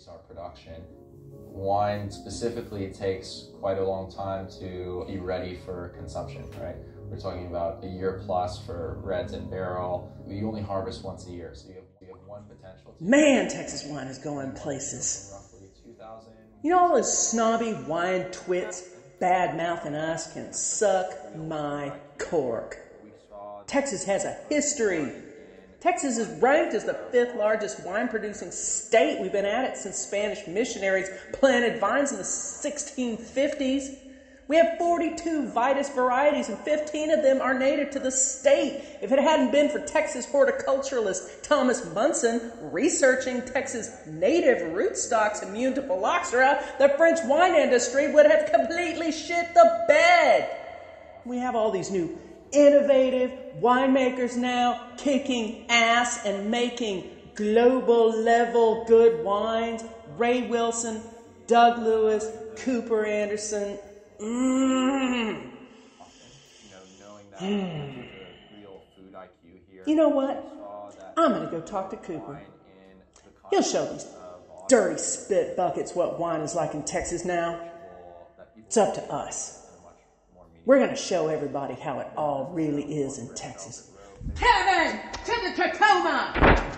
increase our production. Wine specifically takes quite a long time to be ready for consumption, right? We're talking about a year plus for reds and barrel. We only harvest once a year, so you have one potential. Man, Texas wine is going places. Roughly 2,000. You know, all those snobby wine twits bad-mouthing us can suck my cork. Texas has a history. Texas is ranked as the 5th largest wine-producing state. We've been at it since Spanish missionaries planted vines in the 1650s. We have 42 Vitis varieties, and 15 of them are native to the state. If it hadn't been for Texas horticulturalist Thomas Munson researching Texas native rootstocks immune to phylloxera, the French wine industry would have completely shit the bed. We have all these new innovative winemakers now kicking ass and making global level good wines. Ray Wilson, Doug Lewis, Cooper Anderson. Knowing that the real food IQ here. You know what? I'm going to go talk to Cooper. He'll show these dirty spit buckets what wine is like in Texas now. It's up to us. We're going to show everybody how it all really is in Texas. Kevin, to the Tacoma!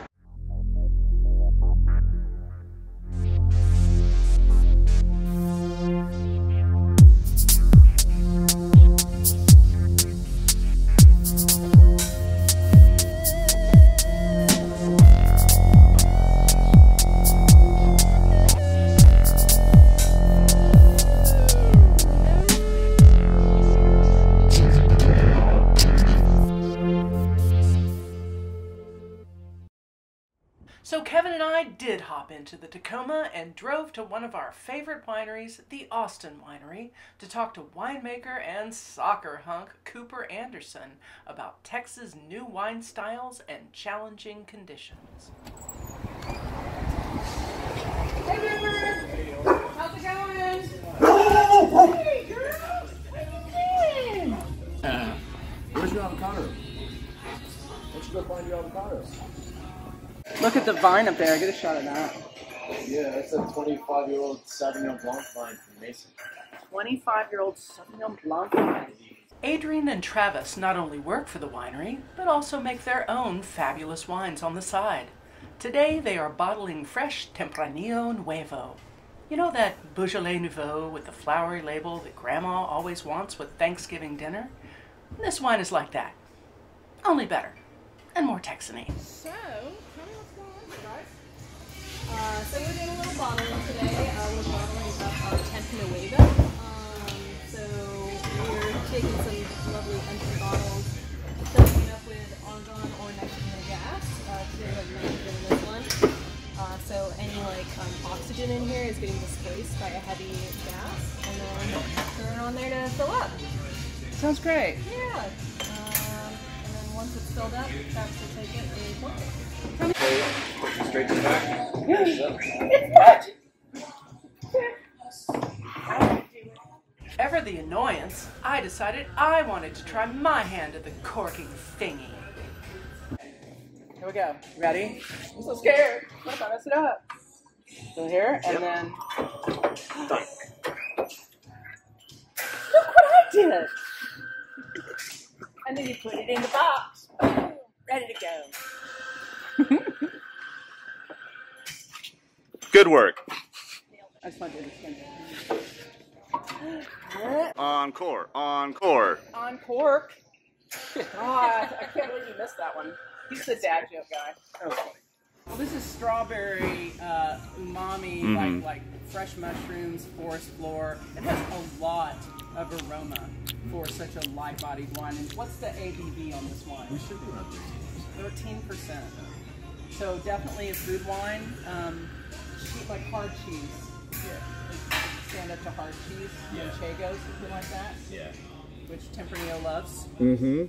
So Kevin and I did hop into the Tacoma and drove to one of our favorite wineries, the Austin Winery, to talk to winemaker and soccer hunk Cooper Anderson about Texas' new wine styles and challenging conditions. Hey Cooper! How's it going? Hey girl! What are you doing? Where's your avocado? Why don't you go find your avocados? Look at the vine up there. Get a shot of that. Yeah, it's a 25-year-old Sauvignon Blanc vine from Mason. 25-year-old Sauvignon Blanc vine. Adrian and Travis not only work for the winery, but also make their own fabulous wines on the side. Today they are bottling fresh Tempranillo Nuevo. You know that Beaujolais Nouveau with the flowery label that Grandma always wants with Thanksgiving dinner? This wine is like that. Only better. And more Texan-y. So, tell me what's going on, guys. So we're doing a little bottling today. We're bottling up our Tempranillo. So we're taking some lovely empty bottles, filling it up with argon or nitrogen gas. Today we have nitrogen in this one. So any oxygen in here is getting displaced by a heavy gas, and then turn it on there to fill up. Sounds great. Yeah. Once it's filled up, Travis will take it and pour it. Push it straight to the back. It's not! Ever the annoyance, I decided I wanted to try my hand at the corking thingy. Here we go. Ready? I'm so scared. What if I mess it up? So here, and then... Done. Look what I did! And then you put it in the box. Oh, ready to go. Good work. I just want to do this. Encore, encore. On cork. God, I can't believe you missed that one. He's the dad joke guy. Okay. Well, this is strawberry umami, like fresh mushrooms, forest floor. It has a lot of aroma for such a light-bodied wine. And what's the ABV on this wine? We should be around 13%. So definitely a food wine. Like hard cheese. Yeah. Stand up to hard cheese. Yeah. Manchegos, something like that. Yeah. Which Tempranillo loves. Mm-hmm.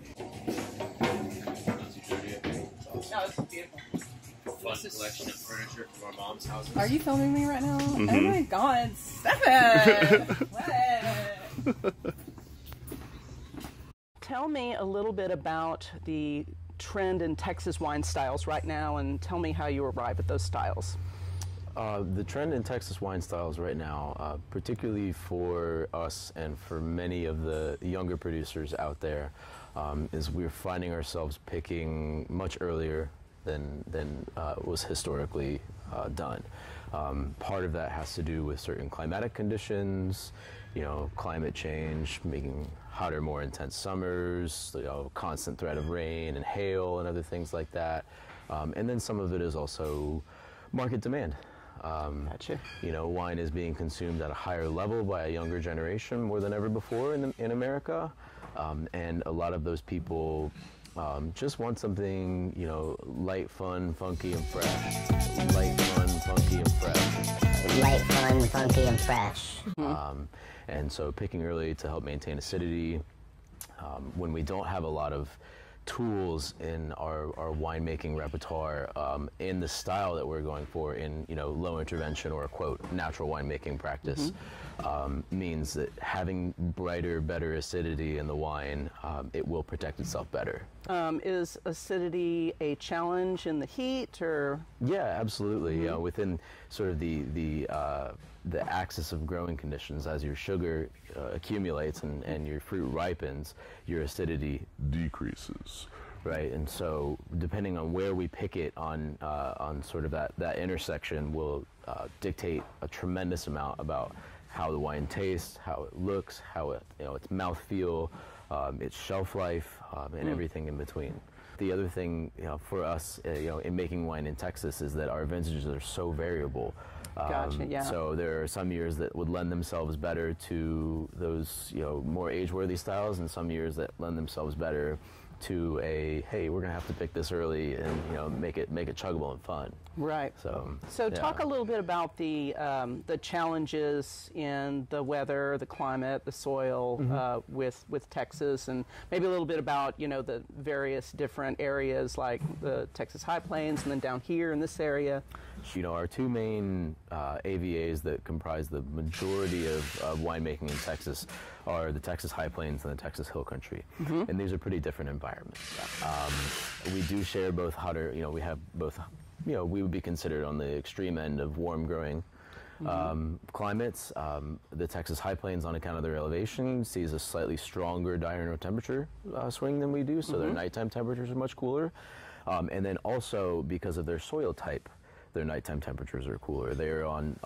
No, this is beautiful. Fun collection of furniture from our mom's house. Are you filming me right now? Oh my God, stop it! What? Tell me a little bit about the trend in Texas wine styles right now, and tell me how you arrive at those styles. The trend in Texas wine styles right now, particularly for us and for many of the younger producers out there, is we're finding ourselves picking much earlier than was historically done. Part of that has to do with certain climatic conditions, climate change, making hotter, more intense summers, constant threat of rain and hail and other things like that. And then some of it is also market demand. Gotcha. Wine is being consumed at a higher level by a younger generation more than ever before in America. And a lot of those people just want something, light, fun, funky, and fresh. Light, fun, funky, and fresh. Light, fun, funky, and fresh. And so picking early to help maintain acidity. When we don't have a lot of tools in our winemaking repertoire in the style that we're going for in low intervention or quote natural winemaking practice, means that having brighter, better acidity in the wine, it will protect itself better. Is acidity a challenge in the heat, or? Yeah, absolutely. Within sort of the axis of growing conditions, as your sugar accumulates and your fruit ripens, your acidity decreases, right? And so, depending on where we pick it on sort of that intersection, will dictate a tremendous amount about how the wine tastes, how it looks, how its mouthfeel, its shelf life, and everything in between. The other thing, for us, in making wine in Texas, is that our vintages are so variable. Gotcha, yeah. So there are some years that would lend themselves better to those, more age-worthy styles, and some years that lend themselves better to hey, we're gonna have to pick this early and make it chuggable and fun. Right. So yeah. Talk a little bit about the challenges in the weather, the climate, the soil with Texas, and maybe a little bit about the various different areas like the Texas High Plains and then down here in this area. Our two main AVAs that comprise the majority of winemaking in Texas are the Texas High Plains and the Texas Hill Country, and these are pretty different environments. We do share both hotter, we have both, we would be considered on the extreme end of warm growing climates. The Texas High Plains, on account of their elevation, sees a slightly stronger diurnal temperature swing than we do, so their nighttime temperatures are much cooler. And then also because of their soil type, their nighttime temperatures are cooler. They're on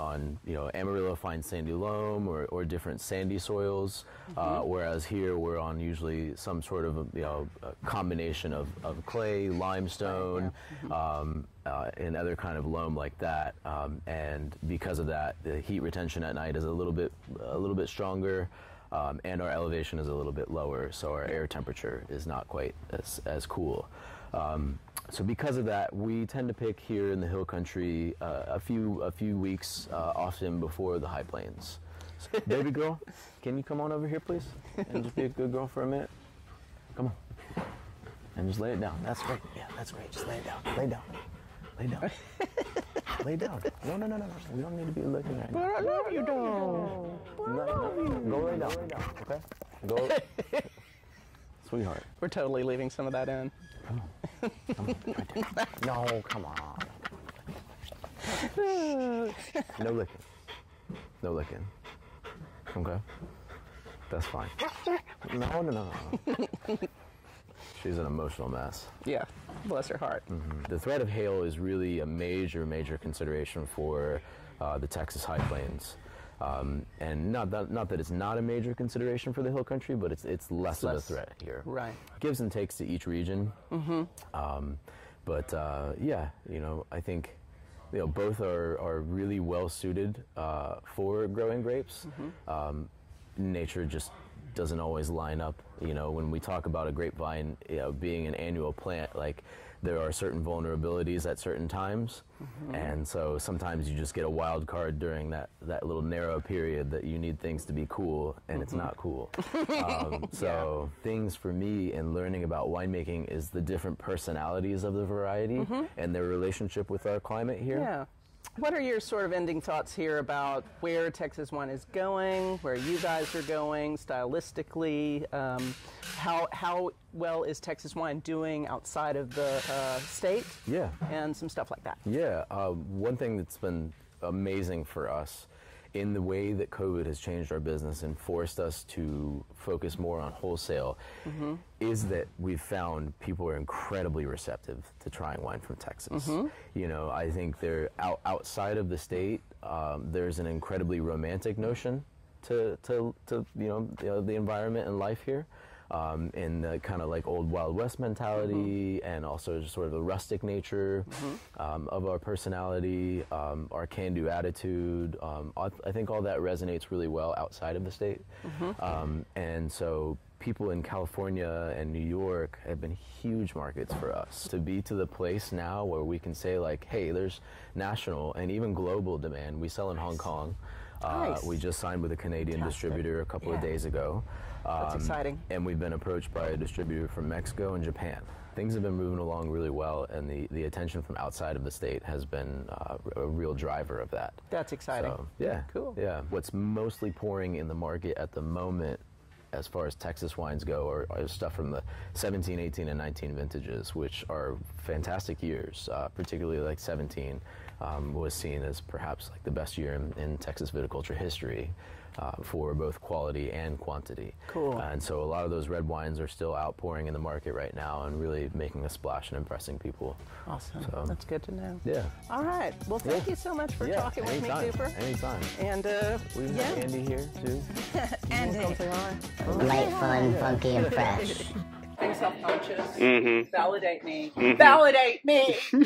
Amarillo fine sandy loam or different sandy soils, whereas here we're on usually some sort of a combination of clay, limestone, and other kind of loam like that. And because of that, the heat retention at night is a little bit stronger, and our elevation is a little bit lower, so our air temperature is not quite as cool. So because of that, we tend to pick here in the Hill Country a few weeks often before the High Plains. So, baby girl, can you come on over here, please, and just be a good girl for a minute? Come on, and just lay it down. That's great. Yeah, that's great. Just lay it down. Lay down. Lay down. Lay down. No. We don't need to be looking right now. But I love you, though. No. Go lay down. Okay. Go. Sweetheart. We're totally leaving some of that in. Come on. Right there. No, come on. No licking. No licking. Okay? That's fine. No. She's an emotional mess. Yeah, bless her heart. The threat of hail is really a major consideration for the Texas High Plains. And not that it's not a major consideration for the Hill Country, but it's less of a threat here. Right. Gives and takes to each region. But I think both are really well suited for growing grapes. Nature just doesn't always line up. When we talk about a grapevine being an annual plant, like there are certain vulnerabilities at certain times, and so sometimes you just get a wild card during that little narrow period that you need things to be cool, and it's not cool. Things for me in learning about winemaking is the different personalities of the variety and their relationship with our climate here. Yeah. What are your sort of ending thoughts here about where Texas wine is going, where you guys are going stylistically? How well is Texas wine doing outside of the state? Yeah. And some stuff like that. Yeah. One thing that's been amazing for us in the way that COVID has changed our business and forced us to focus more on wholesale is that we've found people are incredibly receptive to trying wine from Texas. You know, I think they're outside of the state, there's an incredibly romantic notion to the environment and life here. And the kind of like old Wild West mentality, and also just sort of the rustic nature of our personality, our can-do attitude. I think all that resonates really well outside of the state. And so people in California and New York have been huge markets for us. To be to the place now where we can say like, hey, there's national and even global demand. We sell in Hong Kong. We just signed with a Canadian distributor a couple of days ago. That's exciting. And we've been approached by a distributor from Mexico and Japan. Things have been moving along really well, and the attention from outside of the state has been a real driver of that. That's exciting. So, yeah. Cool. Yeah. What's mostly pouring in the market at the moment, as far as Texas wines go, are stuff from the 17, 18, and 19 vintages, which are fantastic years, particularly like 17 was seen as perhaps like the best year in Texas viticulture history. For both quality and quantity. Cool. And so a lot of those red wines are still outpouring in the market right now and really making a splash and impressing people. Awesome. So, that's good to know. Yeah. All right. Well, thank you so much for talking with me, Cooper. Anytime. And we have Andy here too. Andy. Light, fun, funky, and fresh. Being self-conscious. Validate me. Validate me. You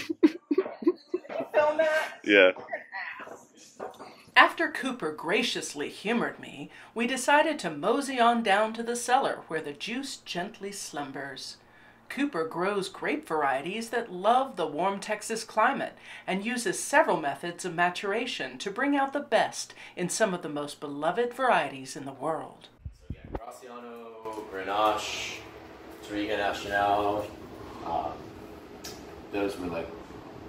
film that? Yeah. After Cooper graciously humored me, we decided to mosey on down to the cellar where the juice gently slumbers. Cooper grows grape varieties that love the warm Texas climate and uses several methods of maturation to bring out the best in some of the most beloved varieties in the world. So yeah, Graciano, Grenache, Touriga Nacional, those were like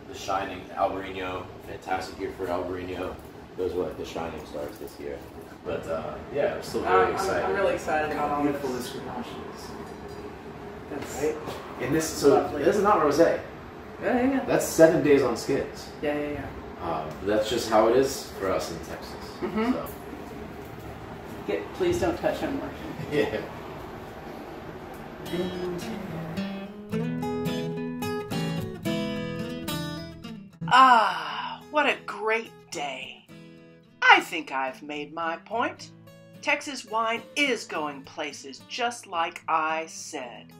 the shining. Albarino, fantastic year for Albarino. Those were like the shining stars this year. But yeah, I'm still very excited. I'm really excited about all beautiful this. this Grenache is. That's Right? And this is not rosé. yeah. That's 7 days on skins. Yeah. That's just how it is for us in Texas. So. Please don't touch him, Mark. Yeah. Ah, what a great day. I think I've made my point. Texas wine is going places just like I said.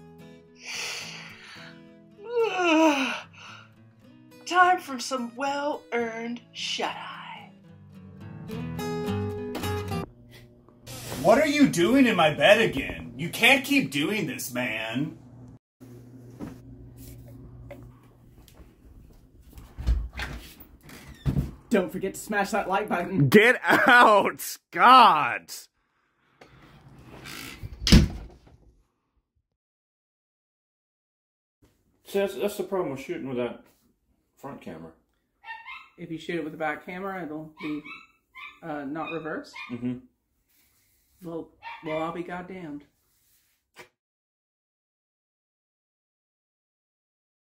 Time for some well-earned shut-eye. What are you doing in my bed again? You can't keep doing this, man. Don't forget to smash that like button. Get out! God! See, that's the problem with shooting with that front camera. If you shoot it with the back camera, it'll be not reversed. Well, I'll be goddamned.